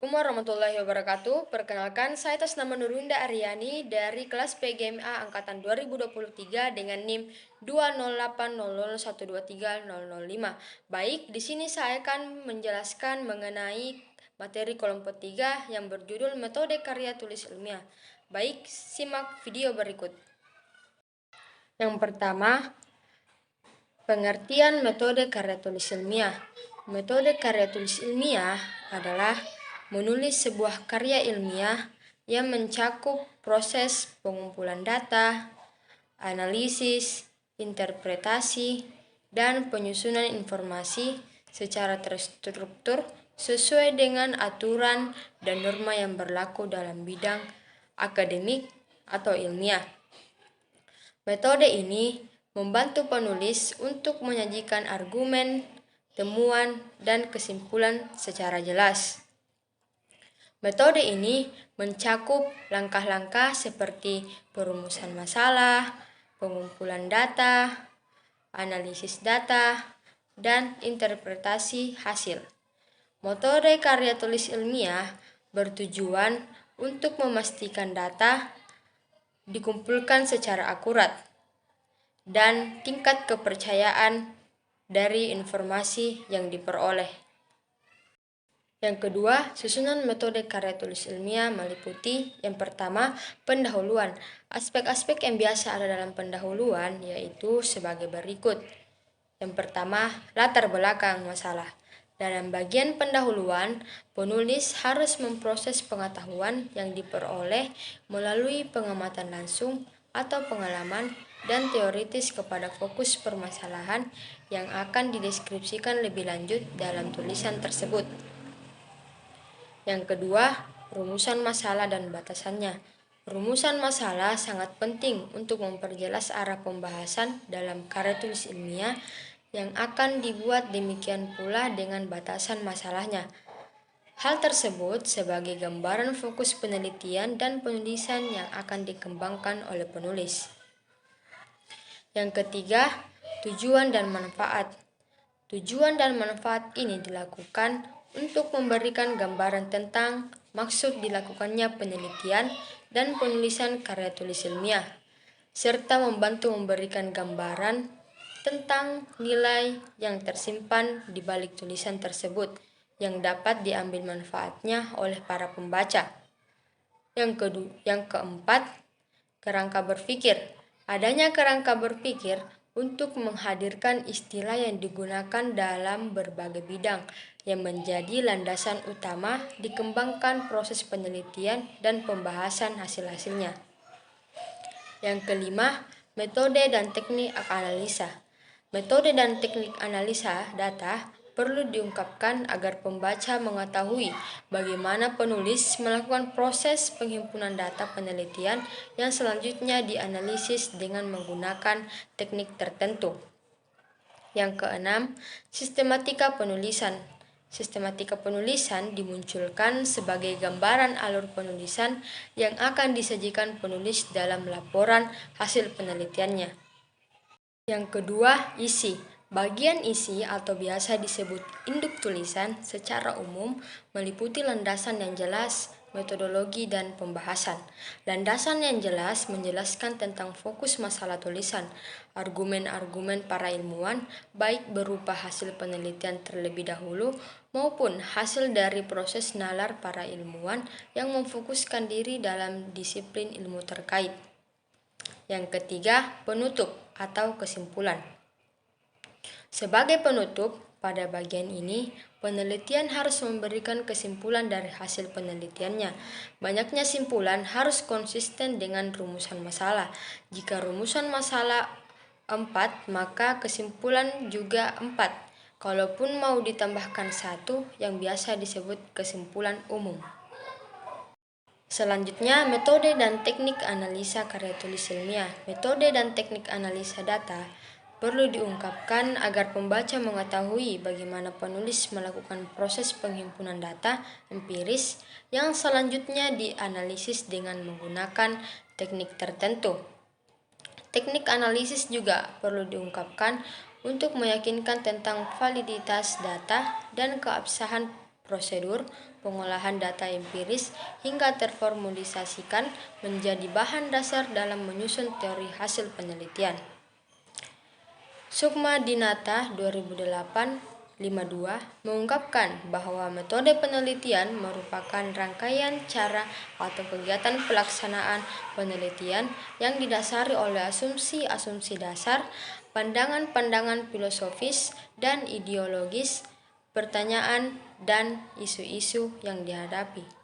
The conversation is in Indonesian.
Assalamualaikum warahmatullahi wabarakatuh. Perkenalkan, saya atas nama Nurunda Aryani dari kelas PGMA angkatan 2023 dengan NIM 20800123005. Baik, di sini saya akan menjelaskan mengenai materi kelompok 3 yang berjudul Metode Karya Tulis Ilmiah. Baik, simak video berikut. Yang pertama, pengertian metode karya tulis ilmiah. Metode karya tulis ilmiah adalah menulis sebuah karya ilmiah yang mencakup proses pengumpulan data, analisis, interpretasi, dan penyusunan informasi secara terstruktur sesuai dengan aturan dan norma yang berlaku dalam bidang akademik atau ilmiah. Metode ini membantu penulis untuk menyajikan argumen, temuan, dan kesimpulan secara jelas. Metode ini mencakup langkah-langkah seperti perumusan masalah, pengumpulan data, analisis data, dan interpretasi hasil. Metode karya tulis ilmiah bertujuan untuk memastikan data dikumpulkan secara akurat dan tingkat kepercayaan dari informasi yang diperoleh. Yang kedua, susunan metode karya tulis ilmiah meliputi yang pertama, pendahuluan. Aspek-aspek yang biasa ada dalam pendahuluan yaitu sebagai berikut. Yang pertama, latar belakang masalah. Dalam bagian pendahuluan, penulis harus memproses pengetahuan yang diperoleh melalui pengamatan langsung atau pengalaman dan teoritis kepada fokus permasalahan yang akan dideskripsikan lebih lanjut dalam tulisan tersebut. Yang kedua, rumusan masalah dan batasannya. Rumusan masalah sangat penting untuk memperjelas arah pembahasan dalam karya tulis ilmiah yang akan dibuat, demikian pula dengan batasan masalahnya. Hal tersebut sebagai gambaran fokus penelitian dan penulisan yang akan dikembangkan oleh penulis. Yang ketiga, tujuan dan manfaat. Tujuan dan manfaat ini dilakukan untuk memberikan gambaran tentang maksud dilakukannya penelitian dan penulisan karya tulis ilmiah, serta membantu memberikan gambaran tentang nilai yang tersimpan di balik tulisan tersebut yang dapat diambil manfaatnya oleh para pembaca. Yang keempat, kerangka berpikir. Adanya kerangka berpikir untuk menghadirkan istilah yang digunakan dalam berbagai bidang yang menjadi landasan utama dikembangkan proses penelitian dan pembahasan hasil-hasilnya. Yang kelima, metode dan teknik analisa. Metode dan teknik analisa data perlu diungkapkan agar pembaca mengetahui bagaimana penulis melakukan proses penghimpunan data penelitian yang selanjutnya dianalisis dengan menggunakan teknik tertentu. Yang keenam, sistematika penulisan. Sistematika penulisan dimunculkan sebagai gambaran alur penulisan yang akan disajikan penulis dalam laporan hasil penelitiannya. Yang kedua, isi. Bagian isi atau biasa disebut induk tulisan secara umum meliputi landasan yang jelas, metodologi, dan pembahasan. Landasan yang jelas menjelaskan tentang fokus masalah tulisan, argumen-argumen para ilmuwan, baik berupa hasil penelitian terlebih dahulu maupun hasil dari proses nalar para ilmuwan yang memfokuskan diri dalam disiplin ilmu terkait. Yang ketiga, penutup atau kesimpulan. Sebagai penutup, pada bagian ini, penelitian harus memberikan kesimpulan dari hasil penelitiannya. Banyaknya simpulan harus konsisten dengan rumusan masalah. Jika rumusan masalah 4, maka kesimpulan juga 4. Kalaupun mau ditambahkan 1, yang biasa disebut kesimpulan umum. Selanjutnya, metode dan teknik analisa karya tulis ilmiah. Metode dan teknik analisa data perlu diungkapkan agar pembaca mengetahui bagaimana penulis melakukan proses penghimpunan data empiris yang selanjutnya dianalisis dengan menggunakan teknik tertentu. Teknik analisis juga perlu diungkapkan untuk meyakinkan tentang validitas data dan keabsahan prosedur, pengolahan data empiris, hingga terformulasikan menjadi bahan dasar dalam menyusun teori hasil penelitian. Sukma Dinata 2008-52 mengungkapkan bahwa metode penelitian merupakan rangkaian cara atau kegiatan pelaksanaan penelitian yang didasari oleh asumsi-asumsi dasar, pandangan-pandangan filosofis dan ideologis, pertanyaan dan isu-isu yang dihadapi.